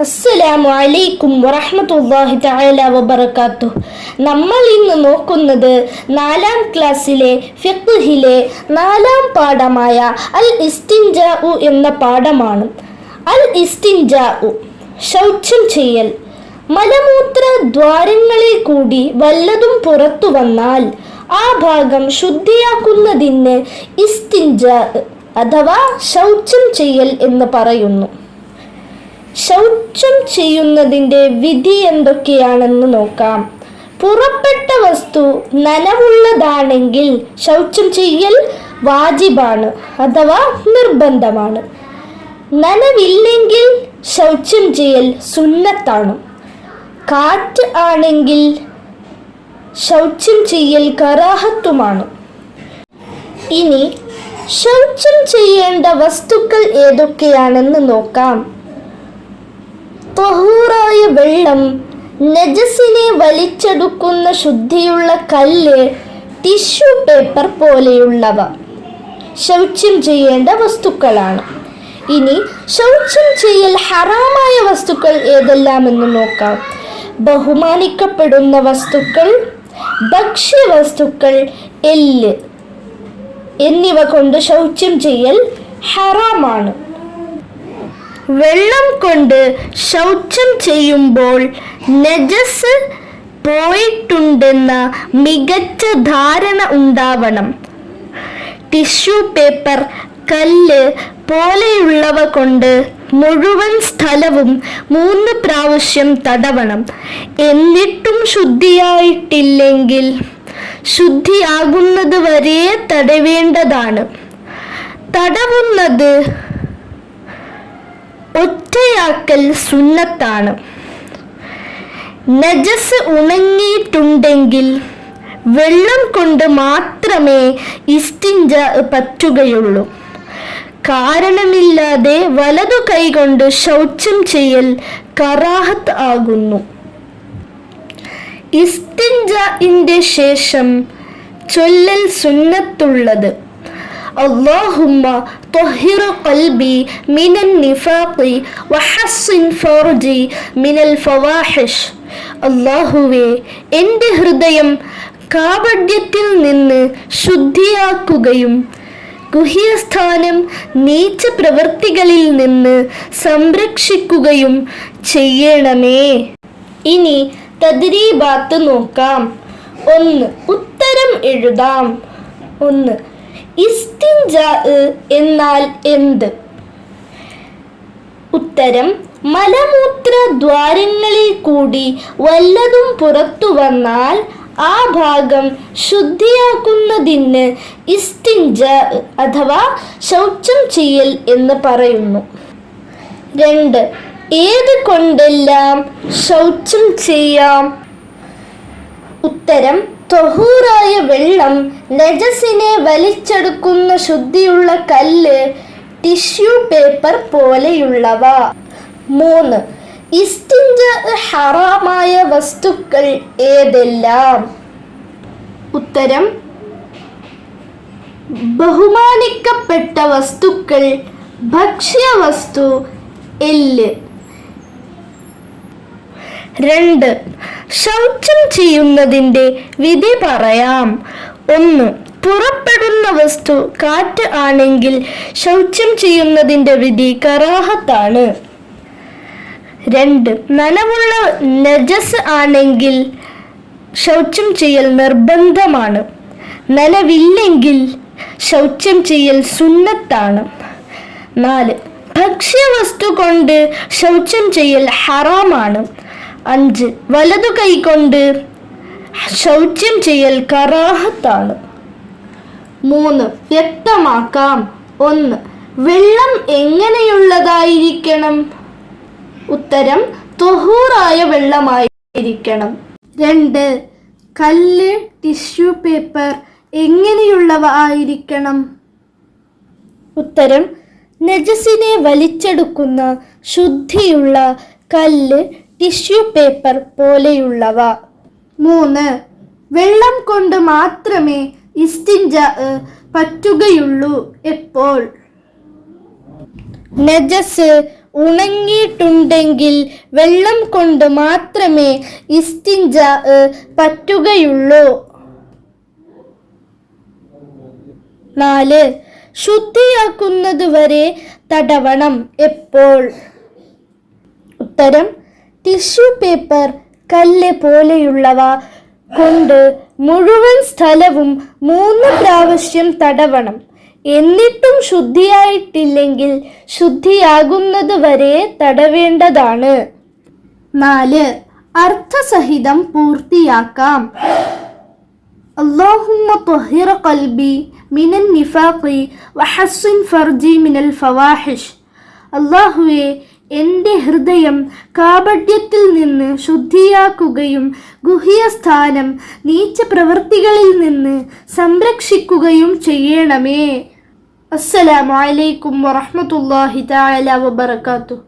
അസ്സലാമു അലൈക്കും വറഹ്മത്തുള്ളാഹി തആല വബറകാതുഹു. നമ്മൾ ഇന്ന് നോക്കുന്നത് 4ാം ക്ലാസ്സിലെ ഫിഖ്ഹിലെ 4ാം പാഠമായ അൽ ഇസ്തിൻജാഉ എന്ന പാഠമാണ്. അൽ ഇസ്തിൻജാഉ ശൗചം ചെയ്യൽ. മലമൂത്ര ദ്വാരങ്ങളിൽ കൂടി വല്ലതും പുറത്തു വന്നാൽ ആ ഭാഗം ശുദ്ധിയാക്കുന്നതിന് ഇസ്തിൻജാ അഥവാ ശൗചം ചെയ്യൽ എന്ന് പറയുന്നു. ശൗചം ചെയ്യുന്നതിൻ്റെ വിധി എന്തൊക്കെയാണെന്ന് നോക്കാം. പുറപ്പെട്ട വസ്തു നനവുള്ളതാണെങ്കിൽ ശൗചം ചെയ്യൽ വാജിബാണ് അഥവാ നിർബന്ധമാണ്. നനവില്ലെങ്കിൽ ശൗചം ചെയ്യൽ സുന്നത്താണ്. കാറ്റ് ആണെങ്കിൽ ശൗചം ചെയ്യൽ കറാഹത്തുമാണ്. ഇനി ശൗചം ചെയ്യേണ്ട വസ്തുക്കൾ ഏതൊക്കെയാണെന്ന് നോക്കാം. ത്വഹൂറായ വെള്ളം, നജസിനെ വലിച്ചെടുക്കുന്ന ശുദ്ധിയുള്ള കല്ല്, ടിഷ്യൂ പേപ്പർ പോലെയുള്ളവ ശൗചം ചെയ്യേണ്ട വസ്തുക്കളാണ്. ഇനി ശൗചം ചെയ്യൽ ഹറാമായ വസ്തുക്കൾ ഏതെല്ലാമെന്ന് നോക്കാം. ബഹുമാനിക്കപ്പെടുന്ന വസ്തുക്കൾ, ഭക്ഷ്യവസ്തുക്കൾ, എല്ല് എന്നിവ കൊണ്ട് ശൗചം ചെയ്യൽ ഹറാമാണ്. വെള്ളം കൊണ്ട് ശൗചം ചെയ്യുമ്പോൾ നജസ് പോയിട്ടുണ്ടെന്ന മികച്ച ധാരണ ഉണ്ടാവണം. ടിഷ്യൂ പേപ്പർ, കല്ല് പോലെയുള്ളവ കൊണ്ട് മുഴുവൻ സ്ഥലവും 3 പ്രാവശ്യം തടവണം. എന്നിട്ടും ശുദ്ധിയായിട്ടില്ലെങ്കിൽ ശുദ്ധിയാകുന്നത് വരെ തടവേണ്ടതാണ്. തടവുന്നത് ഒറ്റയാക്കൽ സുന്നത്താണ്. നജസ് ഉണങ്ങിയിട്ടുണ്ടെങ്കിൽ വെള്ളം കൊണ്ട് മാത്രമേ ഇസ്തിൻജാ പറ്റുകയുള്ളൂ. കാരണമില്ലാതെ വലതു കൈകൊണ്ട് ശൗചം ചെയ്യൽ കറാഹത്ത് ആകുന്നു. ഇസ്തിൻജാഇന്റെ ശേഷം ചൊല്ലൽ സുന്നത്തുള്ളത് അല്ലാഹുമ്മ ത്വഹിർ ഖൽബി മിനൻ നിഫാഖി വഹസ്സിൻ ഫർജി മിനൽ ഫവാഹിഷ്. അല്ലാഹുവേ, എൻ്റെ ഹൃദയം കാപട്യത്തിൽ നിന്ന് ശുദ്ധിയാക്കുകയും ഗുഹ്യസ്ഥാനം നീച്ച പ്രവൃത്തികളിൽ നിന്ന് സംരക്ഷിക്കുകയും ചെയ്യണമേ. ഇനി തദ്രീബാത്ത് നോക്കാം. 1. ഉത്തരം എഴുതാം. 1. ഇസ്തിൻജാ എന്നാൽ എന്ത്? ഉത്തരം: മലമൂത്ര ദ്വാരങ്ങളിൽ കൂടി വല്ലതും പുറത്തു വന്നാൽ ആ ഭാഗം ശുദ്ധിയാക്കുന്നതിന് ഇസ്തിൻജാ അഥവാ ശൗചം ചെയ്യൽ എന്ന് പറയുന്നു. 2. ഏത് കൊണ്ടെല്ലാം ശൗചം ചെയ്യാം? ഉത്തരം: ത്വഹൂറായ വെള്ളം, നജസിനെ വലിച്ചെടുക്കുന്ന ശുദ്ധിയുള്ള കല്ല്, ടിഷ്യൂ പേപ്പർ പോലെയുള്ളവ. 3. ഇസ്തിൻജാ ഹറാമായ വസ്തുക്കൾ ഏതെല്ലാം? ഉത്തരം: ബഹുമാനിക്കപ്പെട്ട വസ്തുക്കൾ, ഭക്ഷ്യവസ്തു, എല്ല്. 2. ശൗചം ചെയ്യുന്നതിൻ്റെ വിധി പറയാം. 1. പുറപ്പെടുന്ന വസ്തു കാറ്റ് ആണെങ്കിൽ ശൗചം ചെയ്യുന്നതിൻ്റെ വിധി കറാഹത്താണ്. 2. നനവുള്ള നജസ് ആണെങ്കിൽ ശൗചം ചെയ്യൽ നിർബന്ധമാണ്. നനവില്ലെങ്കിൽ ശൗചം ചെയ്യൽ സുന്നത്താണ്. 4. ഭക്ഷ്യവസ്തു കൊണ്ട് ശൗചം ചെയ്യൽ ഹറാമാണ്. 5. വലതു കൈകൊണ്ട് ശൗചം ചെയ്യൽ കറാഹത്താണ്. 3. വ്യക്തമാക്കാം. 1. വെള്ളം എങ്ങനെയുള്ളതായിരിക്കണം? ഉത്തരം: ത്വഹൂറായ വെള്ളമായിരിക്കണം. 2. കല്ല്, ടിഷ്യൂ പേപ്പർ എങ്ങനെയുള്ളവ ആയിരിക്കണം? ഉത്തരം: നജസിനെ വലിച്ചെടുക്കുന്ന ശുദ്ധിയുള്ള കല്ല്, ടിഷ്യൂ പേപ്പർ പോലെയുള്ളവ. 3. വെള്ളം കൊണ്ട് മാത്രമേ ഇസ്തിൻജാ പറ്റുകയുള്ളൂ. എപ്പോൾ? നജസ് ഉണങ്ങിയിട്ടുണ്ടെങ്കിൽ വെള്ളം കൊണ്ട് മാത്രമേ ഇസ്തിൻജാ പറ്റുകയുള്ളൂ. 4. ശുദ്ധിയാക്കുന്നത് വരെ തടവണം. എപ്പോൾ? ഉത്തരം: ടിഷ്യൂ പേപ്പർ, കല്ല് പോലെയുള്ളവ കൊണ്ട് മുഴുവൻ സ്ഥലവും 3 പ്രാവശ്യം തടവണം. എന്നിട്ടും ശുദ്ധിയായിട്ടില്ലെങ്കിൽ ശുദ്ധിയാകുന്നത് വരെ തടവേണ്ടതാണ്. 4. അർത്ഥസഹിതം പൂർത്തിയാക്കാം. اللهم طهر قلبي من النفاق وحصن فرجي من الفواحش. അല്ലാഹുവേ, എൻ്റെ ഹൃദയം കാപട്യത്തിൽ നിന്ന് ശുദ്ധിയാക്കുകയും ഗുഹ്യസ്ഥാനം നീച്ച പ്രവൃത്തികളിൽ നിന്ന് സംരക്ഷിക്കുകയും ചെയ്യണമേ. അസ്സലാമു അലൈക്കും വറഹ്മത്തുള്ളാഹി തആല വബറകാതുഹു.